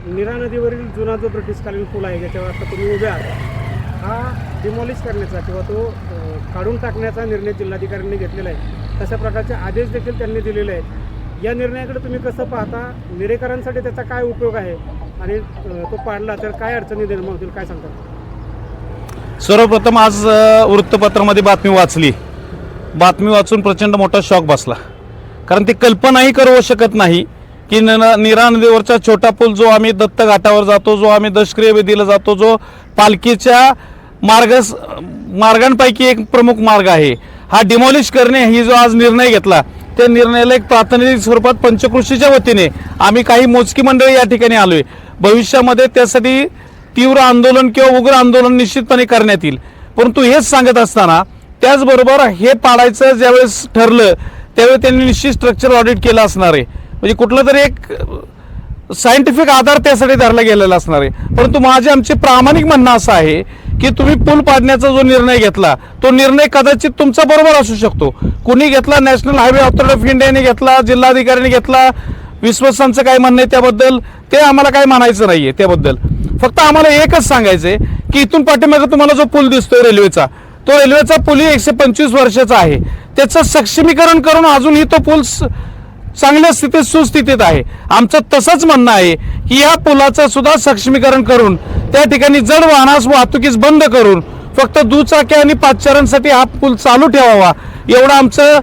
नीरा नदीवरील जुना जो ब्रिटिशकालीन पूल आहे ज्याच्यावर आता तुम्ही उभे आहात, हा डिमॉलिश करण्याचा किंवा तो काढून टाकण्याचा निर्णय जिल्हाधिकाऱ्यांनी घेतलेला आहे. तशा प्रकारचे आदेश देखील त्यांनी दिलेले आहेत. या निर्णयाकडे तुम्ही कसं पाहता? निरेकरांसाठी त्याचा काय उपयोग आहे आणि तो पाडला तर काय अडचणी निर्माण होतील, काय सांगतात? सर्वप्रथम आज वृत्तपत्रामध्ये बातमी वाचली. बातमी वाचून प्रचंड मोठा शॉक बसला. कारण ती कल्पनाही करू शकत नाही की नीरा नदीवरचा छोटा पूल जो आम्ही दत्त घाटावर जातो, जो आम्ही दशक्रिय विधीला जातो, जो पालखीच्या मार्गांपैकी एक प्रमुख मार्ग आहे, हा डिमॉलिश करणे ही जो आज निर्णय घेतला, त्या निर्णयाला एक प्रातिनिधिक स्वरूपात पंचकृषीच्या वतीने आम्ही काही मोजकी मंडळी या ठिकाणी आलोय. भविष्यामध्ये त्यासाठी तीव्र आंदोलन किंवा उग्र आंदोलन निश्चितपणे करण्यात येईल. परंतु हेच सांगत असताना त्याचबरोबर हे पाडायचं ज्यावेळेस ठरलं त्यावेळी त्यांनी निश्चित स्ट्रक्चर ऑडिट केलं असणार आहे. म्हणजे कुठलं तरी एक सायंटिफिक आधार त्यासाठी धरला गेलेला असणार आहे. परंतु आमचे प्रामाणिक म्हणणं असं आहे की तुम्ही पूल पाडण्याचा जो निर्णय घेतला तो निर्णय कदाचित तुमचा बरोबर असू शकतो. कुणी घेतला, नॅशनल हायवे ऑथॉरिटी ऑफ इंडियाने घेतला, जिल्हाधिकाऱ्यांनी घेतला, विश्वस्तांचं काय म्हणणं आहे त्याबद्दल ते आम्हाला काय म्हणायचं नाहीये. त्याबद्दल फक्त आम्हाला एकच सांगायचंय की इथून पाठीमागे तुम्हाला जो पूल दिसतोय रेल्वेचा, तो रेल्वेचा पूल 125 वर्षाचा आहे. त्याचं सक्षमीकरण करून अजूनही तो पूल चांगल्या स्थितीत सुस्थितीत आहे. आमचं तसंच म्हणणं आहे की या पुलाचं सुद्धा सक्षमीकरण करून त्या ठिकाणी जड वाहनास वाहतुकीस बंद करून फक्त दुचाकी आणि पादचाऱ्यांसाठी हा पूल चालू ठेवावा, एवढं आमचं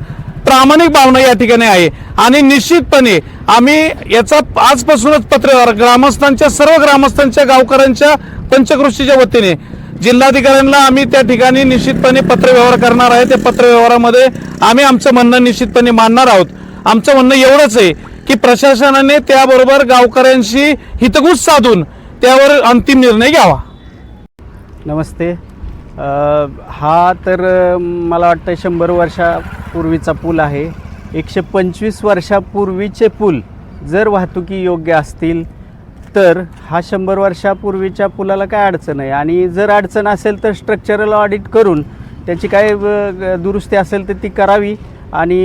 प्रामाणिक भावना या ठिकाणी आहे. आणि निश्चितपणे आम्ही याचा आजपासूनच पत्रव्यवहार ग्रामस्थांच्या, सर्व ग्रामस्थांच्या, गावकऱ्यांच्या, पंचकृषीच्या वतीने जिल्हाधिकाऱ्यांना आम्ही त्या ठिकाणी निश्चितपणे पत्रव्यवहार करणार आहे. त्या पत्रव्यवहारामध्ये आम्ही आमचं म्हणणं निश्चितपणे मांडणार आहोत. आमचं म्हणणं एवढंच आहे की प्रशासनाने त्याबरोबर गावकऱ्यांशी हितगुज साधून त्यावर अंतिम निर्णय घ्यावा. नमस्ते. हा तर मला वाटतं 100 वर्षापूर्वीचा पूल आहे. 125 वर्षापूर्वीचे पूल जर वाहतुकी योग्य असतील तर हा 100 वर्षापूर्वीच्या पुलाला काय अडचण आहे. आणि जर अडचण असेल तर स्ट्रक्चरल ऑडिट करून त्याची काय दुरुस्ती असेल तर ती करावी. आणि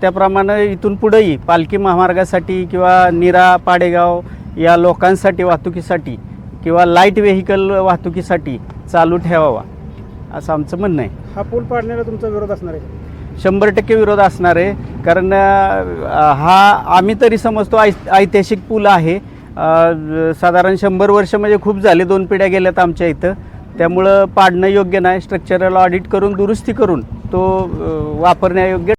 त्याप्रमाणे इथून पुढेही पालखी महामार्गासाठी किंवा नीरा पाडेगाव या लोकांसाठी वाहतुकीसाठी किंवा लाईट व्हेकल वाहतुकीसाठी चालू ठेवावा असं आमचं म्हणणं आहे. हा पूल पाडण्याला तुमचा विरोध असणार आहे? 100% विरोध असणार आहे. कारण हा आम्ही तरी समजतो ऐतिहासिक पूल आहे. साधारण 100 वर्ष म्हणजे खूप झाले, 2 पिढ्या गेल्यात आमच्या इथं. त्यामुळं पाडणं योग्य नाही. स्ट्रक्चरल ऑडिट करून दुरुस्ती करून तो वापरण्यायोग्य